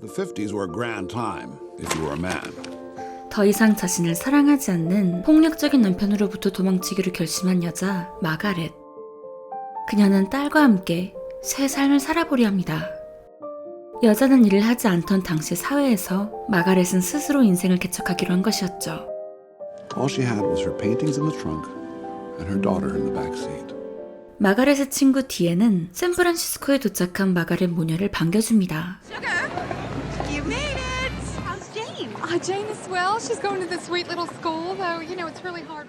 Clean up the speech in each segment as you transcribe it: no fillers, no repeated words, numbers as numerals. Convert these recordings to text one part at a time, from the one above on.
The 50s were a grand time if you were a man. 더 이상 자신을 사랑하지 않는 폭력적인 남편으로부터 도망치기로 결심한 여자 마가렛. 그녀는 딸과 함께 새 삶을 살아보려 합니다. 여자는 일을 하지 않던 당시 사회에서 마가렛은 스스로 인생을 개척하기로 한 것이었죠. All she had was her paintings in the trunk and her daughter in the back seat. 마가렛의 친구 디에는 샌프란시스코에 도착한 마가렛 모녀를 반겨줍니다. You made it! How's Jane? Jane is well. She's going to the sweet little school, though, it's really hard.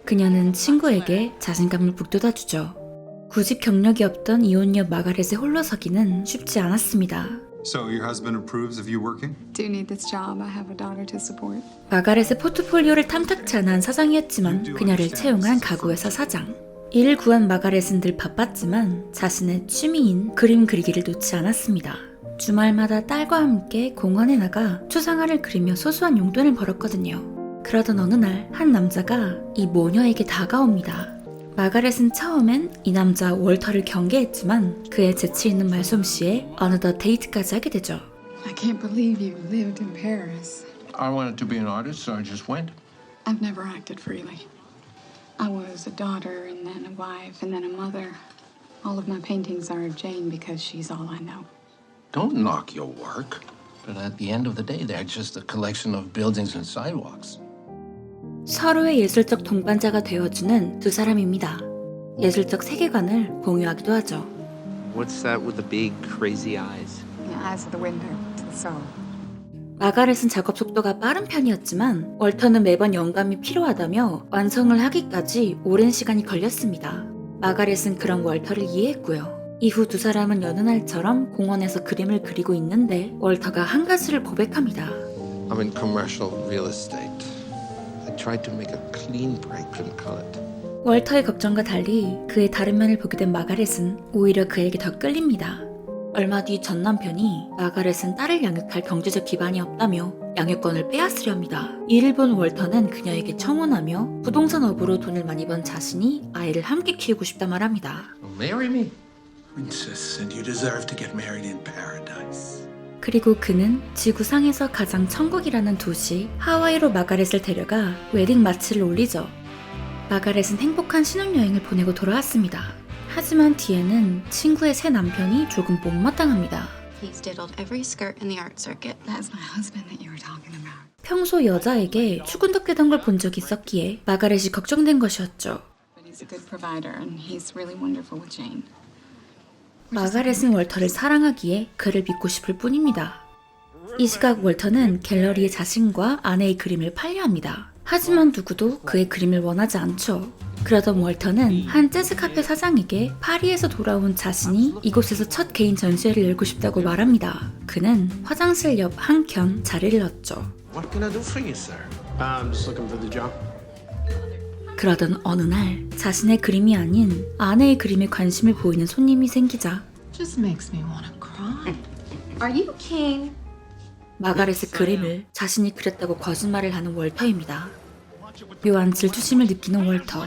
그녀는 친구에게 자신감을 북돋아주죠. 구직 경력이 없던 이혼녀 마가렛의 홀로서기는 쉽지 않았습니다. So your husband approves of you working? Do need this job. I have a daughter to support. 마가렛의 포트폴리오를 탐탁치 않은 사장이었지만 그녀를 채용한 가구회사 사장. 일을 구한 마가렛은 늘 바빴지만 자신의 취미인 그림 그리기를 놓지 않았습니다. 주말마다 딸과 함께 공원에 나가 초상화를 그리며 소소한 용돈을 벌었거든요. 그러던 어느 날 한 남자가 이 모녀에게 다가옵니다. 마가렛은 처음엔 이 남자 월터를 경계했지만 그의 재치 있는 말솜씨에 어느덧 데이트까지 하게 되죠. I can't believe you lived in Paris. I wanted to be an artist, so I just went. I've never acted freely. I was a daughter and then a wife and then a mother. All of my paintings are of Jane because she's all I know. Don't knock your work. But at the end of the day, they're just a collection of buildings and sidewalks. 서로의 예술적 동반자가 되어주는 두 사람입니다. 예술적 세계관을 공유하기도 하죠. What's that with the big, crazy eyes? The eyes of the window to the soul. 마가렛은 작업 속도가 빠른 편이었지만 월터는 매번 영감이 필요하다며 완성을 하기까지 오랜 시간이 걸렸습니다. 마가렛은 그런 월터를 이해했고요. 이후 두 사람은 여느 날처럼 공원에서 그림을 그리고 있는데 월터가 한 가지를 고백합니다. I'm in commercial real estate. I tried to make a clean break, couldn't cut it. 월터의 걱정과 달리 그의 다른 면을 보게 된 마가렛은 오히려 그에게 더 끌립니다. 얼마 뒤 전 남편이 마가렛은 딸을 양육할 경제적 기반이 없다며 양육권을 빼앗으려 합니다. 이를 본 월터는 그녀에게 청혼하며 부동산 업으로 돈을 많이 번 자신이 아이를 함께 키우고 싶다 말합니다. Marry me. Princess, and you deserve to get married in paradise. 그리고 그는 지구상에서 가장 천국이라는 도시 하와이로 마가렛을 데려가 웨딩 마치를 올리죠. 마가렛은 행복한 신혼여행을 보내고 돌아왔습니다. 하지만 뒤에는 친구의 새 남편이 조금 못마땅합니다. He's diddled every skirt in the art circuit. That's my husband that you were talking about. 평소 여자에게 추근덕대던 걸 본 적이 있었기에 마가렛이 걱정된 것이었죠. But he's a good provider and he's really wonderful with Jane. 마가렛은 월터를 사랑하기에 그를 믿고 싶을 뿐입니다. 이 시각 월터는 갤러리에 자신과 아내의 그림을 팔려 합니다. 하지만 누구도 그의 그림을 원하지 않죠. 그러던 월터는 한 재즈 카페 사장에게 파리에서 돌아온 자신이 이곳에서 첫 개인 전시회를 열고 싶다고 말합니다. 그는 화장실 옆 한켠 자리를 얻죠. What can I do for you, sir? I'm just looking for the job. 그러던 어느 날 자신의 그림이 아닌 아내의 그림에 관심을 보이는 손님이 생기자 Just makes me want to cry. Are you king? 마가렛의 그림을 자신이 그렸다고 거짓말을 하는 월터입니다. 묘한 질투심을 느끼는 월터.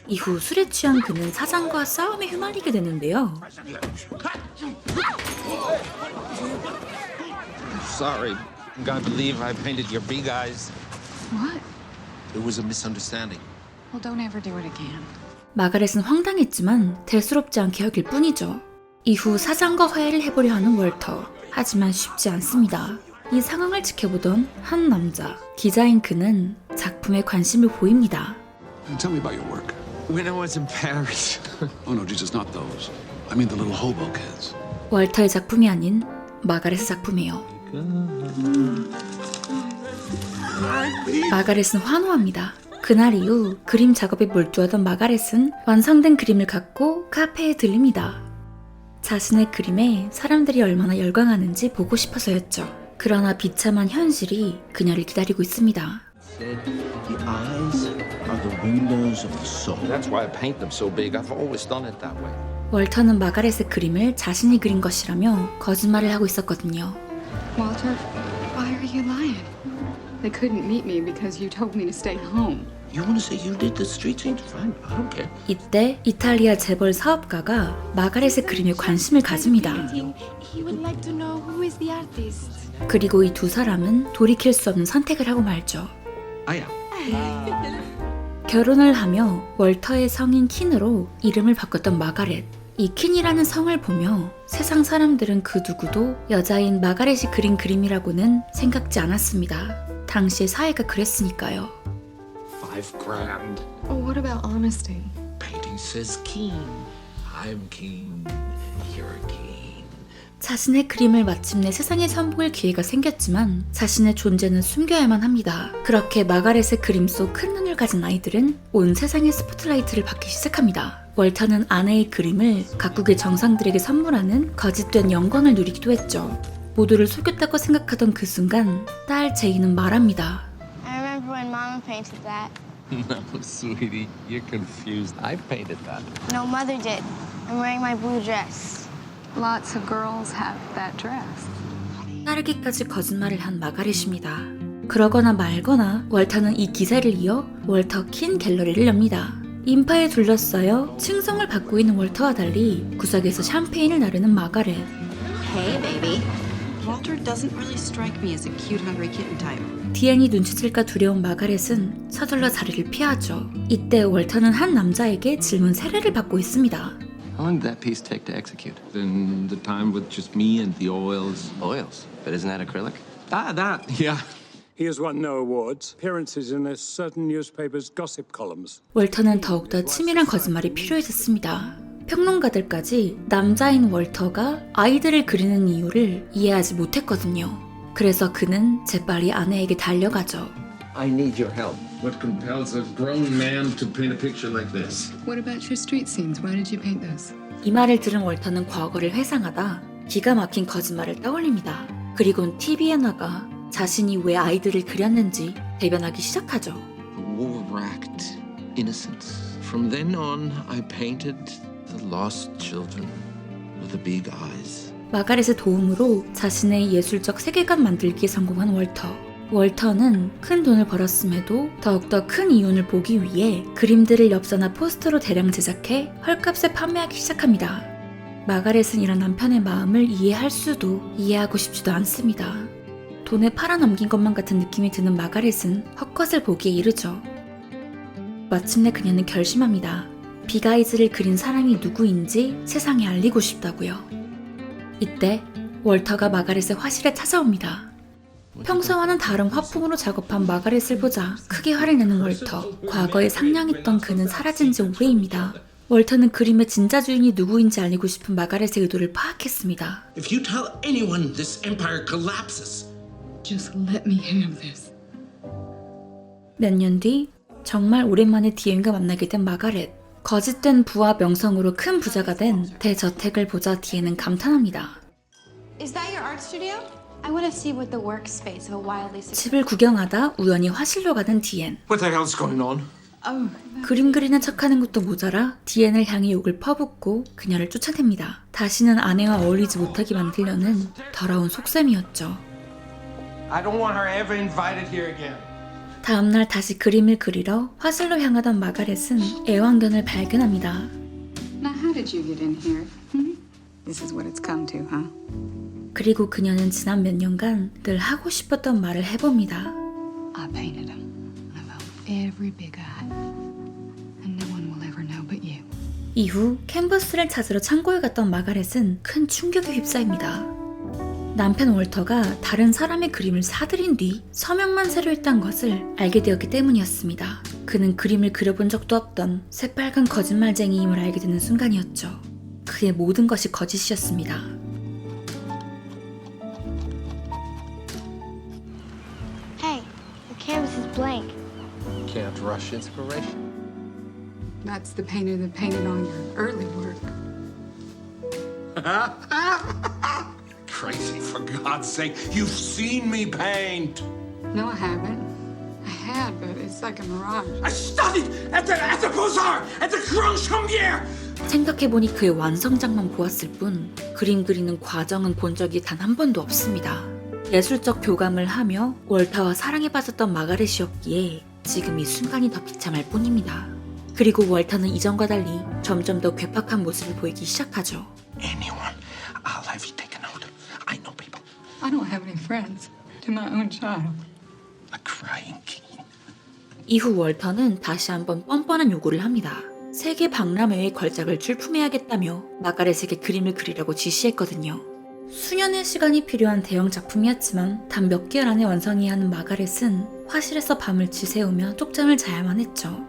이후 술에 취한 그는 사장과 싸움에 휘말리게 되는데요. Sorry. God believe I painted your big eyes. What? It was a misunderstanding. Well, don't ever do it again. 마가렛은 황당했지만 대수롭지 않게 여길 뿐이죠. 이후 사장과 화해를 해보려 하는 월터. 하지만 쉽지 않습니다. 이 상황을 지켜보던 한 남자, 기자인 그는 작품에 관심을 보입니다. Tell me about your work. When I was in Paris. Oh no, Jesus, not those. I mean the little hobo kids. 월터의 작품이 아닌 마가렛의 작품이에요. 마가렛은 환호합니다. 그날 이후 그림 작업에 몰두하던 마가렛은 완성된 그림을 갖고 카페에 들립니다. 자신의 그림에 사람들이 얼마나 열광하는지 보고 싶어서였죠. 그러나 비참한 현실이 그녀를 기다리고 있습니다. The eyes are the windows of the soul. That's why I paint them so big. I've always done it that way. 월터는 마가렛의 그림을 자신이 그린 것이라며 거짓말을 하고 있었거든요. Walter, why are you lying? They couldn't meet me because you told me to stay home. You want to say you did the street scenes? Fine, I don't care. 이때 이탈리아 재벌 사업가가 마가렛의 그림에 관심을 가집니다. He would like to know who is the artist. 그리고 이 두 사람은 돌이킬 수 없는 선택을 하고 말죠. I am. 결혼을 하며 월터의 성인 킨으로 이름을 바꿨던 마가렛. 이 킨이라는 성을 보며 세상 사람들은 그 누구도 여자인 마가렛이 그린 그림이라고는 생각지 않았습니다. 당시의 사회가 그랬으니까요. $5,000. Oh, what about honesty? Painting says keen. I'm keen. You're keen. 자신의 그림을 마침내 세상에 선보일 기회가 생겼지만 자신의 존재는 숨겨야만 합니다. 그렇게 마가렛의 그림 속 큰 눈을 가진 아이들은 온 세상의 스포트라이트를 받기 시작합니다. 월터는 아내의 그림을 각국의 정상들에게 선물하는 거짓된 영광을 누리기도 했죠. 모두를 속였다고 생각하던 그 순간 딸 제이는 말합니다. I remember when Mama painted that. No, sweetie, you're confused. I painted that. No, Mother did. I'm wearing my blue dress. Lots of girls have that dress. 딸에게까지 거짓말을 한 마가렛입니다. 그러거나 말거나 월터는 이 기세를 이어 월터 킨 갤러리를 엽니다. 인파에 둘러싸여 칭송을 받고 있는 월터와 달리 구석에서 샴페인을 나르는 마가렛. Hey, baby. Walter doesn't really strike me as a cute, hungry kitten type. 디앤이 눈치챌까 두려운 마가렛은 서둘러 자리를 피하죠. 이때 월터는 한 남자에게 질문 세례를 받고 있습니다. How long did that piece take to execute? Then the time with just me and the oils. Oils. But isn't that acrylic? That, yeah. He has won no awards. Appearances in a certain newspaper's gossip columns. 월터는 더욱더 치밀한 거짓말이 필요해졌습니다. 평론가들까지 남자인 월터가 아이들을 그리는 이유를 이해하지 못했거든요. 그래서 그는 재빨리 아내에게 달려가죠. I need your help. What compels a grown man to paint a picture like this? What about your street scenes? Why did you paint those? 이 말을 들은 월터는 과거를 회상하다 기가 막힌 거짓말을 떠올립니다. 그리곤 TV에 나가 자신이 왜 아이들을 그렸는지 대변하기 시작하죠. The war-racked innocence. From then on, I painted the lost children with the big eyes. 마가렛의 도움으로 자신의 예술적 세계관 만들기에 성공한 월터. 월터는 큰 돈을 벌었음에도 더욱더 큰 이윤을 보기 위해 그림들을 엽서나 포스터로 대량 제작해 헐값에 판매하기 시작합니다. 마가렛은 이런 남편의 마음을 이해할 수도 이해하고 싶지도 않습니다. 돈에 팔아넘긴 것만 같은 느낌이 드는 마가렛은 헛것을 보기에 이르죠. 마침내 그녀는 결심합니다. 빅아이즈를 그린 사람이 누구인지 세상에 알리고 싶다고요. 이때 월터가 마가렛의 화실에 찾아옵니다. 평소와는 다른 화풍으로 작업한 마가렛을 보자 크게 화를 내는 월터. 과거에 상냥했던 그는 사라진 지 오래입니다. 월터는 그림의 진짜 주인이 누구인지 알리고 싶은 마가렛의 의도를 파악했습니다. If you tell anyone this empire collapses, Just let me have this. 몇 년 뒤 정말 오랜만에 디앤과 만나게 된 마가렛. 거짓된 부와 명성으로 큰 부자가 된 대저택을 보자 디앤은 감탄합니다. Is that your art studio? I want to see what the workspace of a wildly 집을 구경하다 우연히 화실로 가는 디앤. What the hell's going on? 그림 그리는 척하는 것도 모자라 디앤을 향해 욕을 퍼붓고 그녀를 쫓아냅니다. 다시는 아내와 어울리지 못하게 만들려는 더러운 속셈이었죠. I don't want her ever invited here again. 다음날 다시 그림을 그리러 화실로 향하던 마가렛은 애완견을 발견합니다. Now, how did you get in here? This is what it's come to, huh? 그리고 그녀는 지난 몇 년간 늘 하고 싶었던 말을 해봅니다. I painted him. I found every big eye. And no one will ever know but you. 이후 캔버스를 찾으러 창고에 갔던 마가렛은 큰 충격에 휩싸입니다. 남편 월터가 다른 사람의 그림을 사들인 뒤 서명만 새로 했던 것을 알게 되었기 때문이었습니다. 그는 그림을 그려본 적도 없던 새빨간 거짓말쟁이임을 알게 되는 순간이었죠. 그의 모든 것이 거짓이었습니다. Hey, the canvas is blank. Can't rush inspiration. That's the painter that painted all your early work. Crazy, for God's sake. You've seen me paint. No, I haven't. I had, but it's like a mirage. I studied at the Beaux-Arts, at the Grand Chaumière. 생각해보니 그의 완성작만 보았을 뿐 그림 그리는 과정은 본 적이 단 한 번도 없습니다. 예술적 교감을 하며 월터와 사랑에 빠졌던 마가렛이었기에 지금 이 순간이 더 비참할 뿐입니다. 그리고 월터는 이전과 달리 점점 더 괴팍한 모습을 보이기 시작하죠. Anyone, I'll have you take a note. I know people. I don't have any friends. To my own child. A crying king. 이후 월터는 다시 한번 뻔뻔한 요구를 합니다. 세계 박람회에 걸작을 출품해야겠다며 마가렛에게 그림을 그리라고 지시했거든요. 수년의 시간이 필요한 대형 작품이었지만 단 몇 개월 안에 완성해야 하는 마가렛은 화실에서 밤을 지새우며 쪽잠을 자야만 했죠.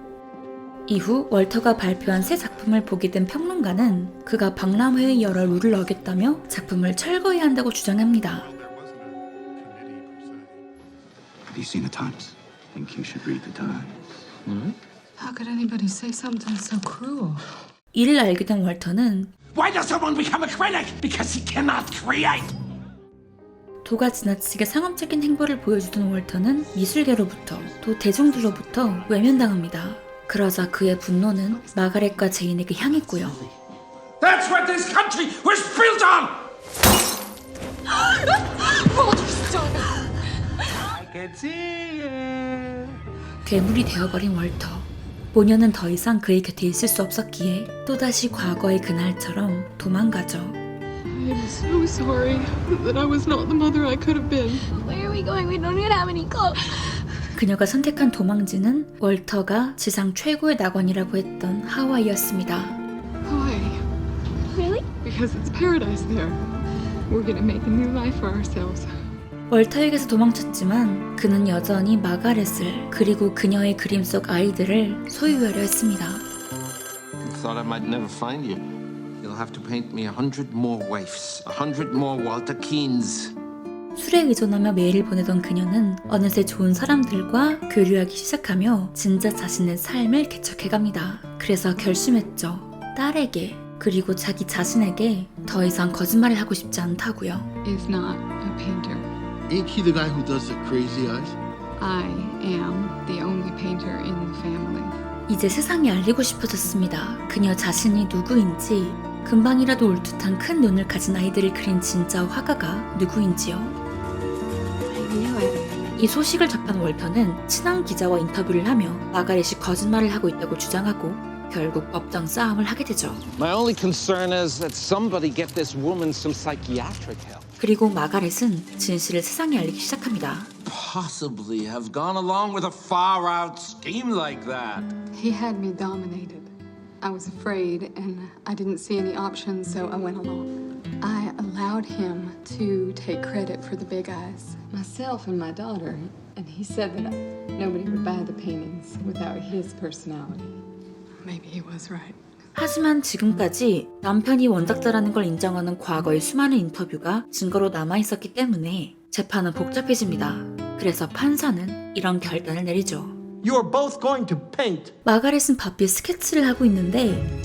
이후 월터가 발표한 새 작품을 보게 된 평론가는 그가 박람회의 여러 룰을 어겼다며 작품을 철거해야 한다고 주장합니다. Have you seen the Times? Think you should read the Times. How could anybody say something so cruel? 이를 알게 된 월터는 Why does someone become a critic? Because he cannot create. 도가 지나치게 상업적인 행보를 보여주던 월터는 미술계로부터 또 대중들로부터 외면당합니다. 그러자 그의 분노는 마가렛과 제인에게 향했고요. That's what this country was built on. I can see it. 괴물이 되어버린 월터. 모녀는 더 이상 그의 곁에 있을 수 없었기에 또다시 과거의 그날처럼 도망가죠. I'm so sorry that I was not the mother I could have been. Where are we going? We don't even have any clothes. 그녀가 선택한 도망지는 월터가 지상 최고의 낙원이라고 했던 하와이였습니다. Why? Really? Because it's paradise there. We're gonna make a new life for ourselves. 월터에게서 도망쳤지만 그는 여전히 마가렛을 그리고 그녀의 그림 속 아이들을 소유하려 했습니다. Thought I might never find you. You'll have to paint me 100 more waifs, 100 more Walter Keens. 술에 의존하며 매일을 보내던 그녀는 어느새 좋은 사람들과 교류하기 시작하며 진짜 자신의 삶을 개척해갑니다. 그래서 결심했죠. 딸에게 그리고 자기 자신에게 더 이상 거짓말을 하고 싶지 않다고요. Is not a painter. Ain't he the guy who does the crazy eyes? I am the only painter in the family. 이제 세상에 알리고 싶어졌습니다. 그녀 자신이 누구인지, 금방이라도 올 듯한 큰 눈을 가진 아이들을 그린 진짜 화가가 누구인지요. 이 소식을 접한 월터는 친한 기자와 인터뷰를 하며 마가렛이 거짓말을 하고 있다고 주장하고 결국 법정 싸움을 하게 되죠. My only concern is that somebody get this woman some psychiatric help. 그리고 마가렛은 진실을 세상에 알리기 시작합니다. Possibly have gone along with a far-out scheme like that. He had me dominated. I was afraid and I didn't see any options, so I went along. I allowed him to take credit for the big eyes, myself and my daughter, and he said that nobody would buy the paintings without his personality. Maybe he was right. 하지만 지금까지 남편이 원작자라는 걸 인정하는 과거의 수많은 인터뷰가 증거로 남아있었기 때문에 재판은 복잡해집니다. 그래서 판사는 이런 결단을 내리죠. You are both going to paint. 마가렛은 바삐 스케치를 하고 있는데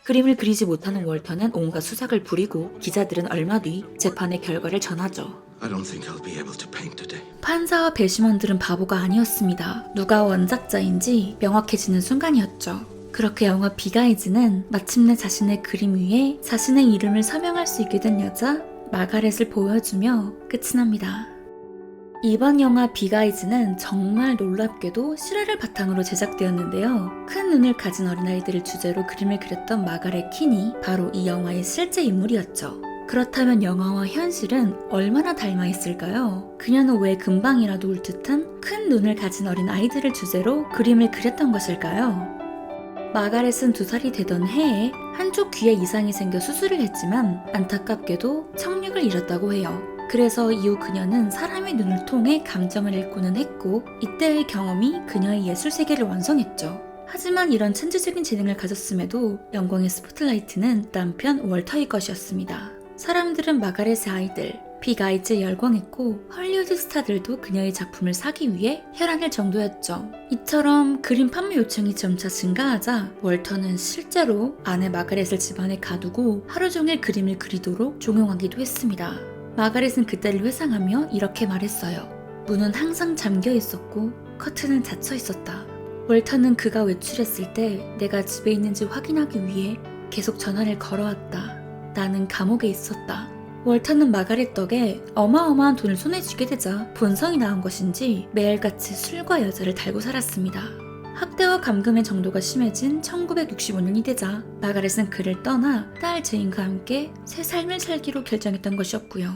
그림을 그리지 못하는 월터는 온갖 수작을 부리고 기자들은 얼마 뒤 재판의 결과를 전하죠. I don't think I'll be able to paint today. 판사와 배심원들은 바보가 아니었습니다. 누가 원작자인지 명확해지는 순간이었죠. 그렇게 영화 비가이즈는 마침내 자신의 그림 위에 자신의 이름을 서명할 수 있게 된 여자 마가렛을 보여주며 끝이 납니다. 이번 영화 비가이즈는 정말 놀랍게도 실화를 바탕으로 제작되었는데요. 큰 눈을 가진 어린아이들을 주제로 그림을 그렸던 마가렛 킨이 바로 이 영화의 실제 인물이었죠. 그렇다면 영화와 현실은 얼마나 닮아 있을까요? 그녀는 왜 금방이라도 울 듯한 큰 눈을 가진 어린 아이들을 주제로 그림을 그렸던 것일까요? 마가렛은 2살이 되던 해에 한쪽 귀에 이상이 생겨 수술을 했지만 안타깝게도 청력을 잃었다고 해요. 그래서 이후 그녀는 사람의 눈을 통해 감정을 읽고는 했고 이때의 경험이 그녀의 예술 세계를 완성했죠. 하지만 이런 천재적인 재능을 가졌음에도 영광의 스포트라이트는 남편 월터의 것이었습니다. 사람들은 마가렛의 아이들, 비가이즈에 열광했고 헐리우드 스타들도 그녀의 작품을 사기 위해 혈안할 정도였죠. 이처럼 그림 판매 요청이 점차 증가하자 월터는 실제로 아내 마가렛을 집안에 가두고 하루 종일 그림을 그리도록 종용하기도 했습니다. 마가렛은 그때를 회상하며 이렇게 말했어요. 문은 항상 잠겨 있었고 커튼은 닫혀 있었다. 월터는 그가 외출했을 때 내가 집에 있는지 확인하기 위해 계속 전화를 걸어왔다. 나는 감옥에 있었다. 월터는 마가렛 덕에 어마어마한 돈을 손에 쥐게 되자 본성이 나온 것인지 매일같이 술과 여자를 달고 살았습니다. 학대와 감금의 정도가 심해진 1965년이 되자 마가렛은 그를 떠나 딸 제인과 함께 새 삶을 살기로 결정했던 것이었고요.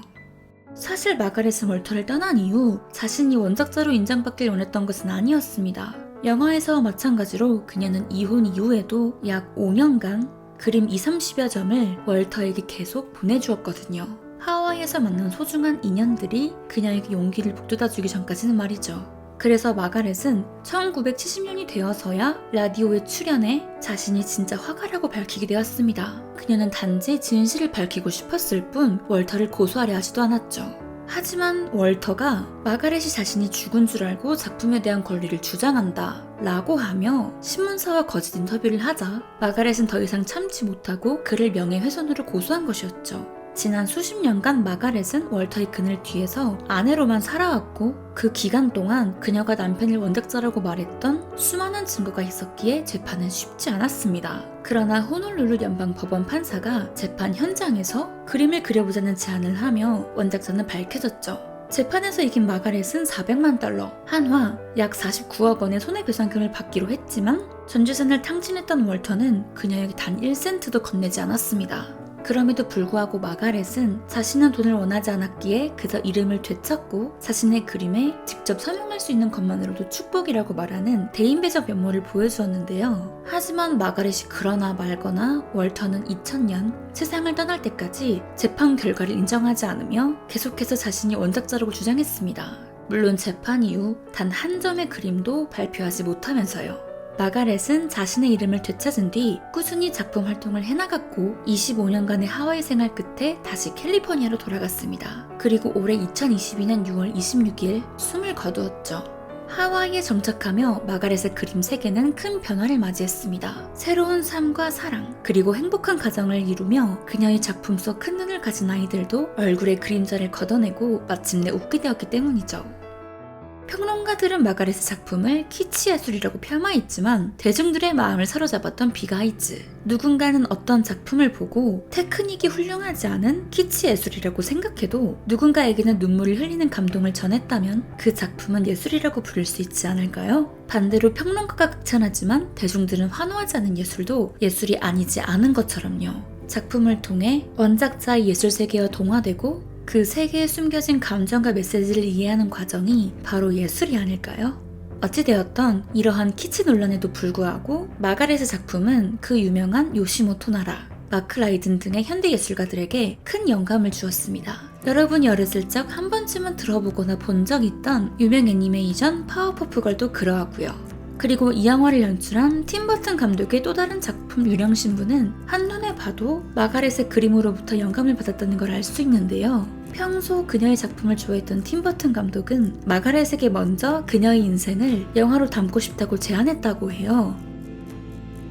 사실 마가렛은 월터를 떠난 이후 자신이 원작자로 인정받길 원했던 것은 아니었습니다. 영화에서와 마찬가지로 그녀는 이혼 이후에도 약 5년간 그림 20-30여 점을 월터에게 계속 보내주었거든요. 하와이에서 만난 소중한 인연들이 그녀에게 용기를 북돋아주기 전까지는 말이죠. 그래서 마가렛은 1970년이 되어서야 라디오에 출연해 자신이 진짜 화가라고 밝히게 되었습니다. 그녀는 단지 진실을 밝히고 싶었을 뿐 월터를 고소하려 하지도 않았죠. 하지만 월터가 마가렛이 자신이 죽은 줄 알고 작품에 대한 권리를 주장한다 라고 하며 신문사와 거짓 인터뷰를 하자 마가렛은 더 이상 참지 못하고 그를 명예훼손으로 고소한 것이었죠. 지난 수십 년간 마가렛은 월터의 그늘 뒤에서 아내로만 살아왔고 그 기간 동안 그녀가 남편을 원작자라고 말했던 수많은 증거가 있었기에 재판은 쉽지 않았습니다. 그러나 호놀룰루 연방 법원 판사가 재판 현장에서 그림을 그려보자는 제안을 하며 원작자는 밝혀졌죠. 재판에서 이긴 마가렛은 400만 달러, 한화 약 49억 원의 손해배상금을 받기로 했지만 전 재산을 탕진했던 월터는 그녀에게 단 1센트도 건네지 않았습니다. 그럼에도 불구하고 마가렛은 자신은 돈을 원하지 않았기에 그저 이름을 되찾고 자신의 그림에 직접 서명할 수 있는 것만으로도 축복이라고 말하는 대인배적 면모를 보여주었는데요. 하지만 마가렛이 그러나 말거나 월터는 2000년 세상을 떠날 때까지 재판 결과를 인정하지 않으며 계속해서 자신이 원작자라고 주장했습니다. 물론 재판 이후 단 한 점의 그림도 발표하지 못하면서요. 마가렛은 자신의 이름을 되찾은 뒤 꾸준히 작품 활동을 해나갔고 25년간의 하와이 생활 끝에 다시 캘리포니아로 돌아갔습니다. 그리고 올해 2022년 6월 26일 숨을 거두었죠. 하와이에 정착하며 마가렛의 그림 세계는 큰 변화를 맞이했습니다. 새로운 삶과 사랑, 그리고 행복한 가정을 이루며 그녀의 작품 속 큰 눈을 가진 아이들도 얼굴에 그림자를 걷어내고 마침내 웃게 되었기 때문이죠. 평론가들은 마가렛의 작품을 키치 예술이라고 폄하했지만 대중들의 마음을 사로잡았던 비가이즈. 누군가는 어떤 작품을 보고 테크닉이 훌륭하지 않은 키치 예술이라고 생각해도 누군가에게는 눈물을 흘리는 감동을 전했다면 그 작품은 예술이라고 부를 수 있지 않을까요? 반대로 평론가가 극찬하지만 대중들은 환호하지 않은 예술도 예술이 아니지 않은 것처럼요. 작품을 통해 원작자의 예술 세계와 동화되고 그 세계에 숨겨진 감정과 메시지를 이해하는 과정이 바로 예술이 아닐까요? 어찌되었던 이러한 키치 논란에도 불구하고 마가렛의 작품은 그 유명한 요시모토 나라, 마크 라이든 등의 현대예술가들에게 큰 영감을 주었습니다. 여러분이 어렸을 적 한 번쯤은 들어보거나 본 적 있던 유명 애니메이션 파워퍼프걸도 그러하고요. 그리고 이 영화를 연출한 팀 버튼 감독의 또 다른 작품 유령신부는 한눈에 봐도 마가렛의 그림으로부터 영감을 받았다는 걸 알 수 있는데요. 평소 그녀의 작품을 좋아했던 팀 버튼 감독은 마가렛에게 먼저 그녀의 인생을 영화로 담고 싶다고 제안했다고 해요.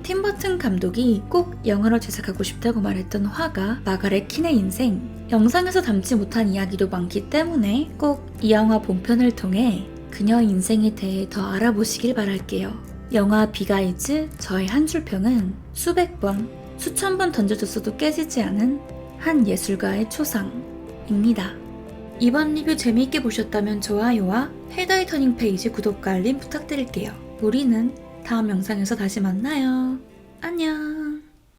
팀 버튼 감독이 꼭 영화로 제작하고 싶다고 말했던 화가 마가렛 킨의 인생, 영상에서 담지 못한 이야기도 많기 때문에 꼭 이 영화 본편을 통해 그녀의 인생에 대해 더 알아보시길 바랄게요. 영화 비가이즈 저의 한 줄평은 수백 번, 수천 번 던져줬어도 깨지지 않은 한 예술가의 초상입니다. 이번 리뷰 재미있게 보셨다면 좋아요와 헤더의 터닝 페이지 구독과 알림 부탁드릴게요. 우리는 다음 영상에서 다시 만나요. 안녕.